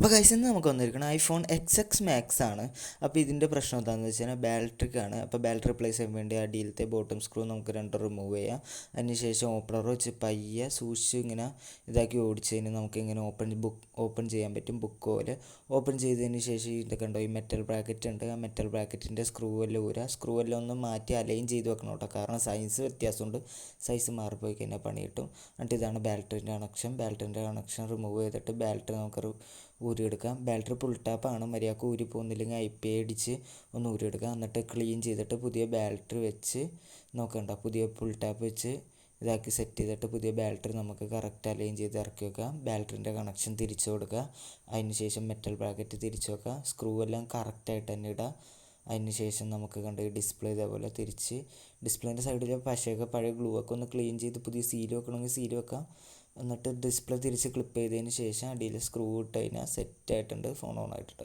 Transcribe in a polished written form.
അപ്പോൾ ഗൈസ് ഇന്ന് നമുക്ക് വന്നിരിക്കുന്നത് ഐഫോൺ XS Max ആണ്. അപ്പോൾ ഇതിൻ്റെ പ്രശ്നം എന്താണെന്ന് വെച്ച് കഴിഞ്ഞാൽ ബാറ്ററിക്കാണ്. അപ്പോൾ ബാറ്ററി റിപ്ലേസ് ചെയ്യാൻ വേണ്ടി അടിയിലത്തെ ബോട്ടം സ്ക്രൂ നമുക്ക് രണ്ടും റിമൂവ് ചെയ്യാം. അതിനുശേഷം ഓപ്പണർ വെച്ച് പയ്യെ സൂക്ഷിച്ച് ഇങ്ങനെ ഇതാക്കി ഓടിച്ചതിന് നമുക്ക് ഇങ്ങനെ ഓപ്പൺ ചെയ്യാൻ പറ്റും. ബുക്ക് പോലെ ഓപ്പൺ ചെയ്തതിന് ശേഷം ഇത് കണ്ടോ, ഈ മെറ്റൽ ബ്രാക്കറ്റ് ഉണ്ട്. ആ മെറ്റൽ ബ്രാക്കറ്റിൻ്റെ സ്ക്രൂ എല്ലാം ഒന്ന് മാറ്റി അലൈൻ ചെയ്ത് വെക്കണം കേട്ടോ. കാരണം സൈസ് വ്യത്യാസമുണ്ട്. സൈസ് മാറിപ്പോയി കഴിഞ്ഞാൽ പണി കിട്ടും. എന്നിട്ട് ഇതാണ് ബാറ്ററിൻ്റെ കണക്ഷൻ റിമൂവ് ചെയ്തിട്ട് ബാറ്ററി നമുക്ക് ഊരിയെടുക്കാം. Battery full ടാപ്പാണ്. മര്യാദക്ക് ഊരി പോകുന്നില്ലെങ്കിൽ IP അടിച്ച് ഒന്ന് ഊരിയെടുക്കാം. എന്നിട്ട് ക്ലീൻ ചെയ്തിട്ട് പുതിയ ബാറ്ററി വെച്ച് നോക്കണ്ട, പുതിയ ഫുൾ ടാപ്പ് വെച്ച് ഇതാക്കി സെറ്റ് ചെയ്തിട്ട് പുതിയ ബാറ്ററി നമുക്ക് കറക്റ്റ് അലൈൻ ചെയ്ത് ഇറക്കി വെക്കാം. ബാറ്ററിൻ്റെ കണക്ഷൻ തിരിച്ചു കൊടുക്കുക. അതിന് ശേഷം മെറ്റൽ ബ്രാക്കറ്റ് തിരിച്ചു വെക്കുക. സ്ക്രൂ എല്ലാം കറക്റ്റായിട്ട് തന്നെ ഇടുക. അതിന് ശേഷം നമുക്ക് കണ്ട് ഈ ഡിസ്പ്ലേ ഇതേപോലെ തിരിച്ച് ഡിസ്പ്ലേൻ്റെ സൈഡിൽ പശയൊക്കെ പഴയ ഗ്ലൂ ഒക്കെ ഒന്ന് ക്ലീൻ ചെയ്ത് പുതിയ സീൽ വെക്കണമെങ്കിൽ സീൽ വെക്കാം. എന്നിട്ട് ഡിസ്പ്ലേ തിരിച്ച് ക്ലിപ്പ് ചെയ്തതിന് ശേഷം അടിയിൽ സ്ക്രൂ ഇട്ട് കഴിഞ്ഞാൽ സെറ്റായിട്ടുണ്ട്, ഫോൺ ഓൺ ആയിട്ടുണ്ട്.